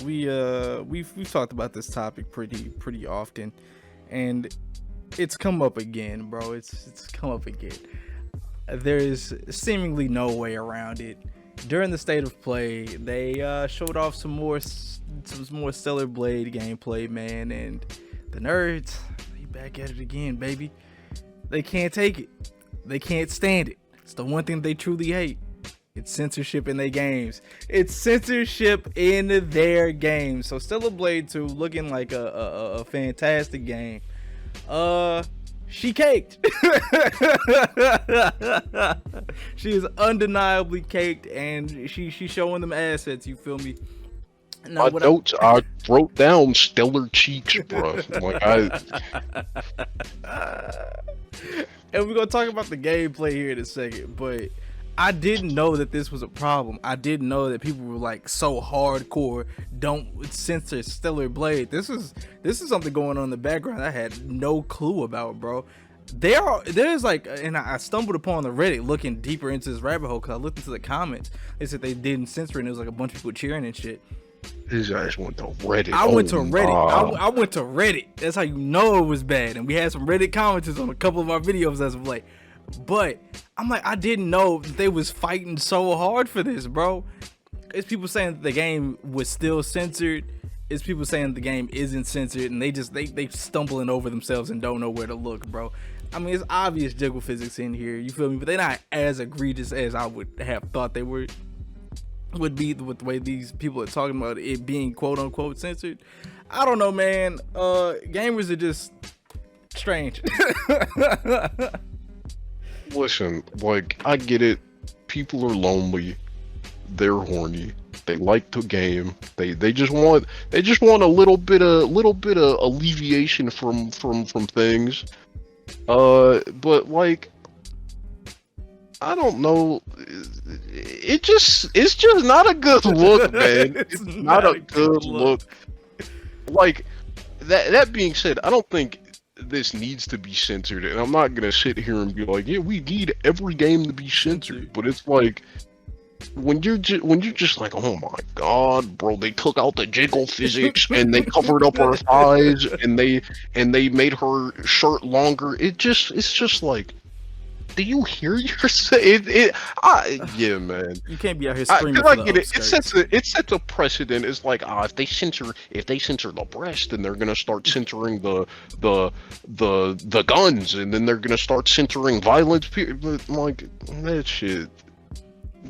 we've talked about this topic pretty often, and it's come up again, bro. It's come up again. There's seemingly no way around it. During the state of play, they showed off some more Stellar Blade gameplay, man, and the nerds, they back at it again, baby. They can't take it. They can't stand it. It's the one thing they truly hate. It's censorship in their games. It's censorship in their games. So Stellar Blade 2 looking like a fantastic game. She caked. She is undeniably caked, and she's showing them assets. You feel me? Now, I wrote down stellar cheeks, bro. Like and we're gonna talk about the gameplay here in a second, but I didn't know that this was a problem. I didn't know that people were like so hardcore don't censor Stellar Blade. This is something going on in the background I had no clue about, bro. There's like, and I stumbled upon the Reddit looking deeper into this rabbit hole because I looked into the comments. They said they didn't censor it, and it was like a bunch of people cheering and shit. His ass went to Reddit. I went to Reddit. I went to Reddit. That's how you know it was bad. And we had some Reddit commenters on a couple of our videos as of late. But I'm like, I didn't know that they was fighting so hard for this, bro. It's people saying that the game was still censored. It's people saying the game isn't censored, and they stumbling over themselves and don't know where to look, bro. I mean, it's obvious jiggle physics in here. You feel me? But they're not as egregious as I would have thought they would be with the way these people are talking about it being quote unquote censored. I don't know, man. Gamers are just strange. Listen, like, I get it. People are lonely. They're horny. They like to game. They just want a little bit of alleviation from things. But like, I don't know. It's just not a good look, man. It's not a good look. Like, that being said, I don't think this needs to be censored, and I'm not gonna sit here and be like, yeah, we need every game to be censored. But it's like, when you're just like, oh my god, bro, they took out the jiggle physics and they covered up her thighs and they made her shirt longer. It's just like, do you hear yourself? Yeah, man. You can't be out here screaming. I get it. It sets a precedent. It's like, if they censor the breast, then they're gonna start censoring the guns, and then they're gonna start censoring violence. But like, that shit.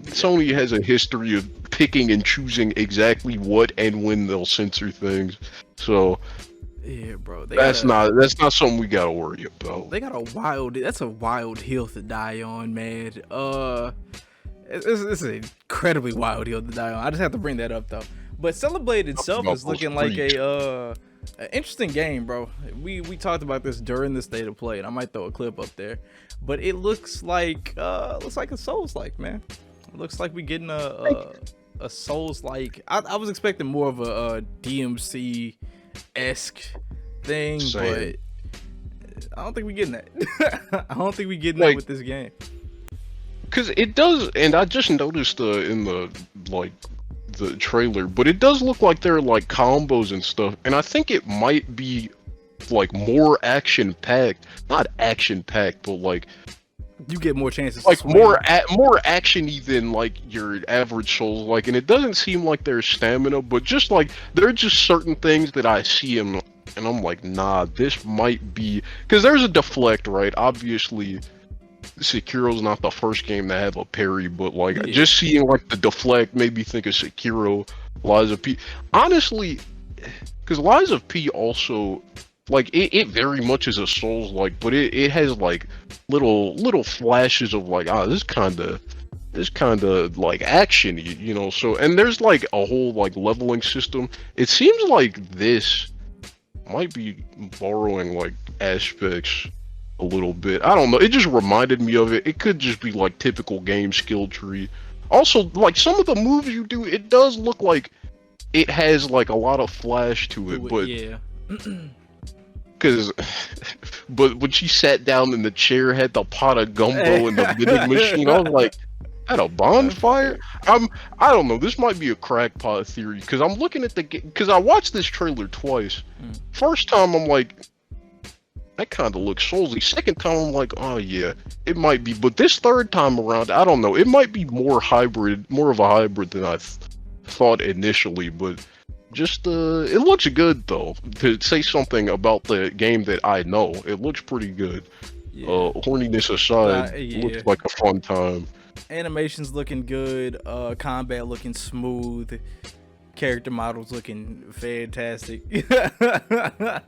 Sony has a history of picking and choosing exactly what and when they'll censor things. So yeah, bro. That's not something we gotta worry about. They got that's a wild hill to die on, man. It's an incredibly wild hill to die on. I just have to bring that up though. But Stellar Blade itself is looking like an interesting game, bro. We talked about this during the state of play, and I might throw a clip up there. But it looks like a Souls-like, man. It looks like we getting a Souls-like. I was expecting more of a DMC-esque thing, but I don't think we're getting that. I don't think we're getting that with this game. Because it does, and I just noticed in the trailer, but it does look like there are like combos and stuff, and I think it might be like more action-packed. Not action-packed, but like, you get more chances, like more actiony than like your average Souls, like, and it doesn't seem like there's stamina, but just like there are just certain things that I see and I'm like, nah, this might be, because there's a deflect, right? Obviously, Sekiro's not the first game to have a parry, but like, just seeing like the deflect made me think of Sekiro, Lies of P. Honestly, because Lies of P also, like, it very much is a Souls-like, but it has like little flashes of like, this kind of like action, you know. So, and there's like a whole like leveling system. It seems like this might be borrowing like aspects a little bit. I don't know. It just reminded me of it. It could just be like typical game skill tree. Also, like, some of the moves you do, it does look like it has like a lot of flash to it, but yeah. But when she sat down in the chair, had the pot of gumbo and the vending machine, I was like, At a bonfire? I don't know. This might be a crackpot theory because I'm looking at the because I watched this trailer twice. First time I'm like, that kind of looks Soulsy. Second time I'm like, oh yeah, it might be. But this third time around, I don't know. It might be more of a hybrid than I thought initially. But just it looks good though. To say something about the game that I know, it looks pretty good. Yeah. Horniness aside, looks like a fun time. Animation's looking good, combat looking smooth, character models looking fantastic. Them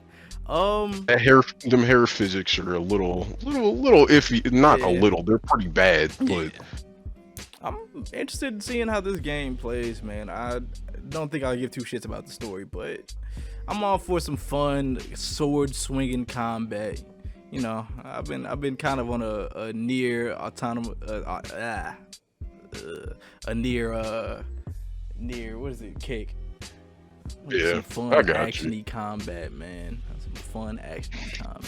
hair physics are a little iffy. Not a little, they're pretty bad, but I'm interested in seeing how this game plays, man. I don't think I'll give two shits about the story, but I'm all for some fun sword swinging combat. You know, I've been kind of on a near autonomous, near what is it, kick? Yeah, some fun I got actiony combat, man. Some fun actiony combat.